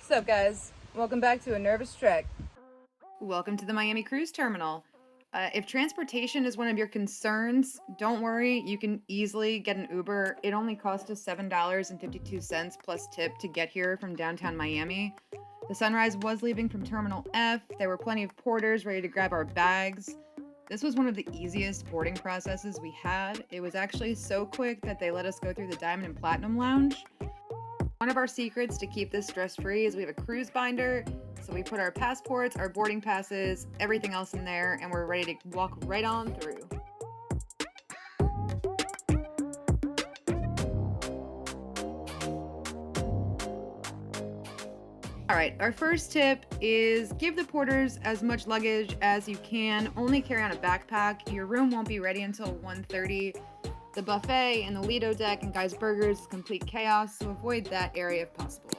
What's up, guys? Welcome back to A Nervous Trek. Welcome to the Miami Cruise Terminal. If transportation is one of your concerns, don't worry, you can easily get an Uber. It only cost us $7.52 plus tip to get here from downtown Miami. The Sunrise was leaving from Terminal F. There were plenty of porters ready to grab our bags. This was one of the easiest boarding processes we had. It was actually so quick that they let us go through the Diamond and Platinum Lounge. One of our secrets to keep this stress-free is we have a cruise binder. So we put our passports, our boarding passes, everything else in there, and we're ready to walk right on through. All right, our first tip is give the porters as much luggage as you can. Only carry on a backpack. Your room won't be ready until 1:30. The buffet and the Lido deck and Guy's Burgers is complete chaos, so avoid that area if possible.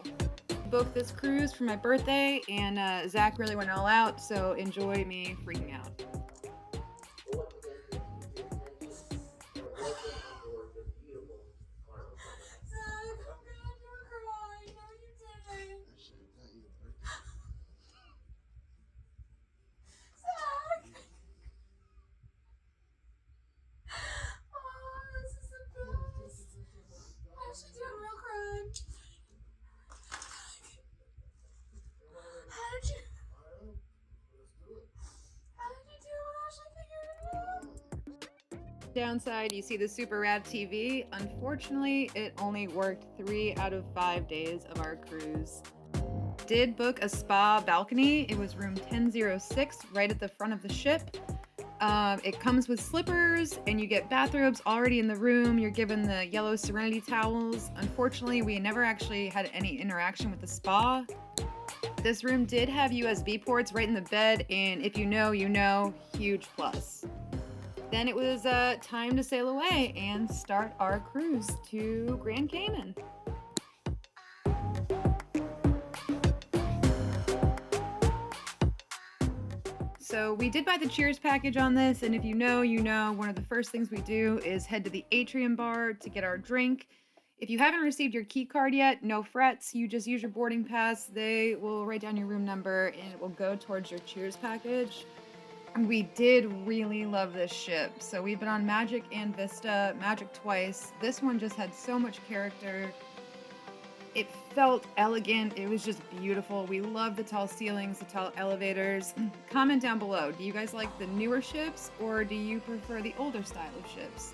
Booked this cruise for my birthday, and Zach really went all out, so enjoy me freaking out. Downside, you see the super rad TV. Unfortunately, it only worked 3 out of 5 days of our cruise. Did book a spa balcony. It was room 1006 right at the front of the ship. It comes with slippers and you get bathrobes already in the room. You're given the yellow Serenity towels. Unfortunately, we never actually had any interaction with the spa. This room did have USB ports right in the bed, and if you know, you know, huge plus. Then it was time to sail away and start our cruise to Grand Cayman. So we did buy the Cheers package on this, and if you know, you know, one of the first things we do is head to the Atrium bar to get our drink. If you haven't received your key card yet, no frets. You just use your boarding pass. They will write down your room number, and it will go towards your Cheers package. We did really love this ship. So we've been on Magic and Vista, Magic twice. This one just had so much character. It felt elegant. It was just beautiful. We love the tall ceilings, the tall elevators. Comment down below. Do you guys like the newer ships or do you prefer the older style of ships?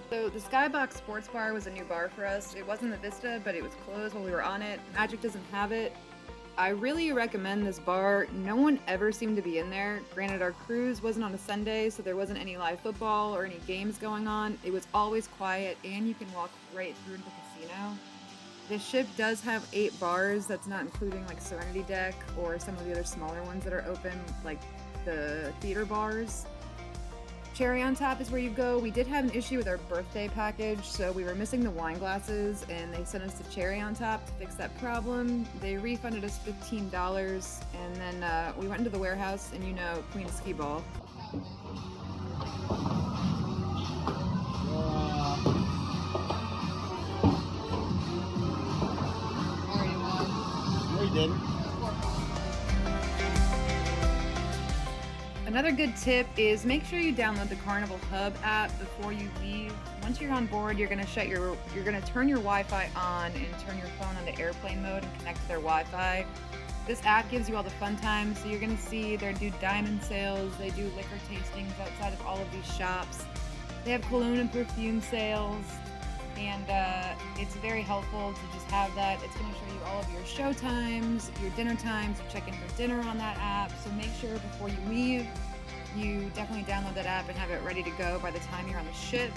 So the Skybox Sports Bar was a new bar for us. It wasn't the Vista, but it was closed while we were on it. Magic doesn't have it. I really recommend this bar. No one ever seemed to be in there. Granted, our cruise wasn't on a Sunday, so there wasn't any live football or any games going on. It was always quiet, and you can walk right through to the casino. This ship does have 8 bars. That's not including like Serenity Deck or some of the other smaller ones that are open, like the theater bars. Cherry on top is where you go. We did have an issue with our birthday package, so we were missing the wine glasses, and they sent us the cherry on top to fix that problem. They refunded us $15, and then we went into the warehouse, and you know, Queen Ski Ball. No, you didn't. Another good tip is make sure you download the Carnival Hub app before you leave. Once you're on board, you're gonna turn your Wi-Fi on and turn your phone onto airplane mode and connect to their Wi-Fi. This app gives you all the fun times, so you're gonna see they do diamond sales, they do liquor tastings outside of all of these shops. They have cologne and perfume sales, and it's very helpful to just have that. It's gonna show you all of your show times, your dinner times, you check in for dinner on that app, so make sure before you leave, you definitely download that app and have it ready to go by the time you're on the ship.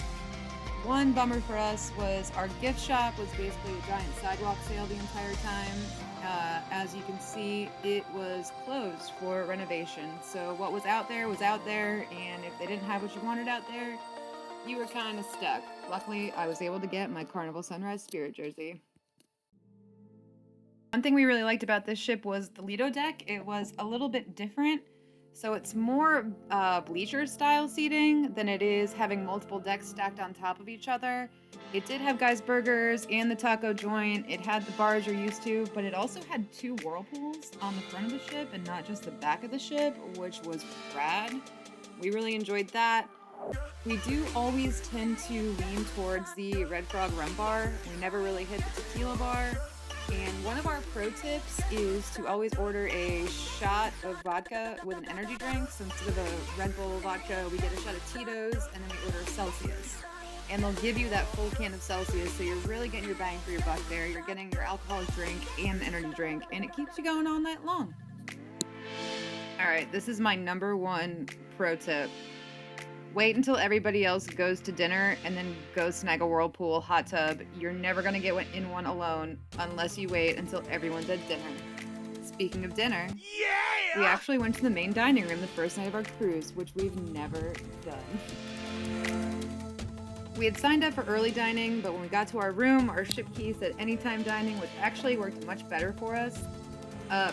One bummer for us was our gift shop was basically a giant sidewalk sale the entire time. As you can see, it was closed for renovation. So what was out there, and if they didn't have what you wanted out there, you were kind of stuck. Luckily, I was able to get my Carnival Sunrise Spirit jersey. One thing we really liked about this ship was the Lido deck. It was a little bit different. So it's more bleacher style seating than it is having multiple decks stacked on top of each other. It did have Guy's Burgers and the taco joint. It had the bars you're used to, but it also had 2 whirlpools on the front of the ship and not just the back of the ship, which was rad. We really enjoyed that. We do always tend to lean towards the Red Frog rum bar. We never really hit the tequila bar. And one of our pro tips is to always order a shot of vodka with an energy drink. So instead of a Red Bull vodka, we get a shot of Tito's and then we order a Celsius. And they'll give you that full can of Celsius, so you're really getting your bang for your buck there. You're getting your alcoholic drink and the energy drink, and it keeps you going all night long. All right, this is my number 1 pro tip. Wait until everybody else goes to dinner and then go snag a whirlpool hot tub. You're never gonna get in one alone unless you wait until everyone's at dinner. Speaking of dinner, we actually went to the main dining room the first night of our cruise, which we've never done. We had signed up for early dining, but when we got to our room, our ship key said anytime dining, which actually worked much better for us.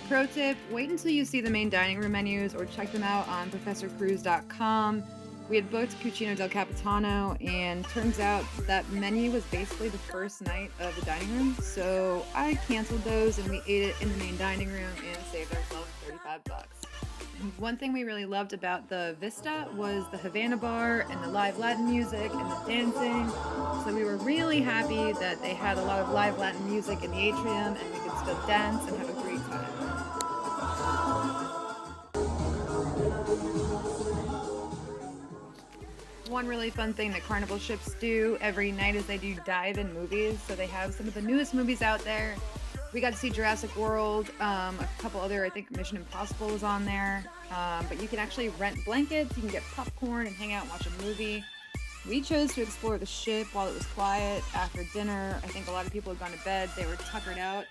Pro tip, wait until you see the main dining room menus or check them out on professorcruise.com. We had booked Cucina del Capitano, and turns out that menu was basically the first night of the dining room, so I canceled those and we ate it in the main dining room and saved ourselves $35. One thing we really loved about the Vista was the Havana bar and the live Latin music and the dancing. So we were really happy that they had a lot of live Latin music in the atrium and we could still dance and have a great time. One really fun thing that Carnival ships do every night is they do dive-in movies. So they have some of the newest movies out there. We got to see Jurassic World, a couple other, I think Mission Impossible was on there. But you can actually rent blankets, you can get popcorn and hang out and watch a movie. We chose to explore the ship while it was quiet after dinner. I think a lot of people had gone to bed, they were tuckered out.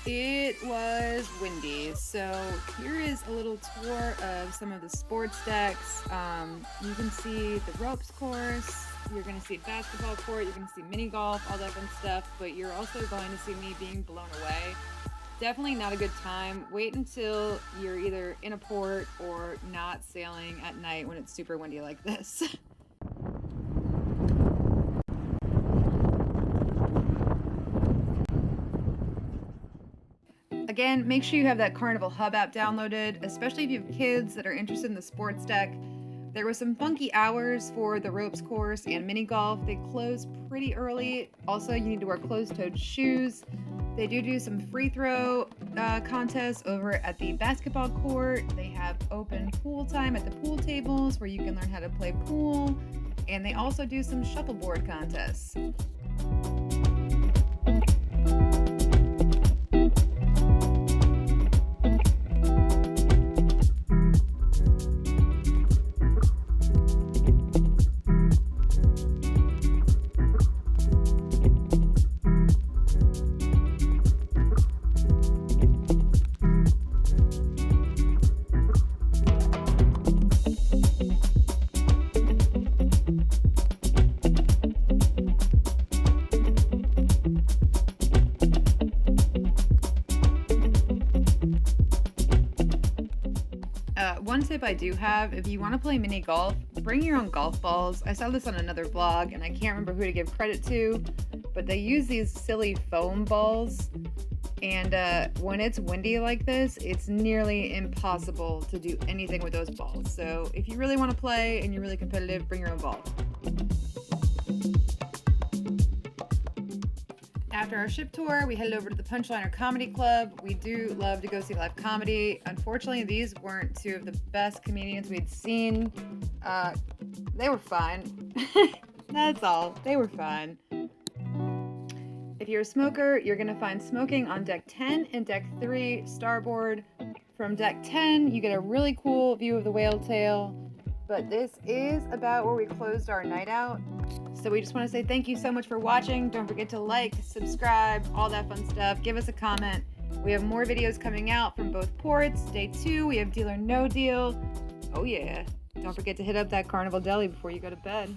It was windy, so here is a little tour of some of the sports decks. You can see the ropes course. You're going to see basketball court, you're going to see mini golf, all that fun stuff, but you're also going to see me being blown away. Definitely not a good time. Wait until you're either in a port or not sailing at night when it's super windy like this. Again, make sure you have that Carnival Hub app downloaded, especially if you have kids that are interested in the sports deck. There were some funky hours for the ropes course and mini golf. They close pretty early. Also, you need to wear closed-toed shoes. They do some free throw contests over at the basketball court. They have open pool time at the pool tables where you can learn how to play pool. And they also do some shuffleboard contests. One tip I do have, if you want to play mini golf, bring your own golf balls. I saw this on another blog and I can't remember who to give credit to, but they use these silly foam balls, and when it's windy like this, it's nearly impossible to do anything with those balls. So if you really want to play and you're really competitive, bring your own ball. After our ship tour, we headed over to the Punchliner Comedy Club. We do love to go see live comedy. Unfortunately, these weren't two of the best comedians we'd seen. They were fun. That's all. They were fun. If you're a smoker, you're going to find smoking on deck 10 and deck 3 starboard. From deck 10, you get a really cool view of the whale tail. But this is about where we closed our night out. So we just want to say thank you so much for watching. Don't forget to like, subscribe, all that fun stuff. Give us a comment. We have more videos coming out from both ports. Day 2, we have Deal or No Deal. Oh yeah. Don't forget to hit up that Carnival Deli before you go to bed.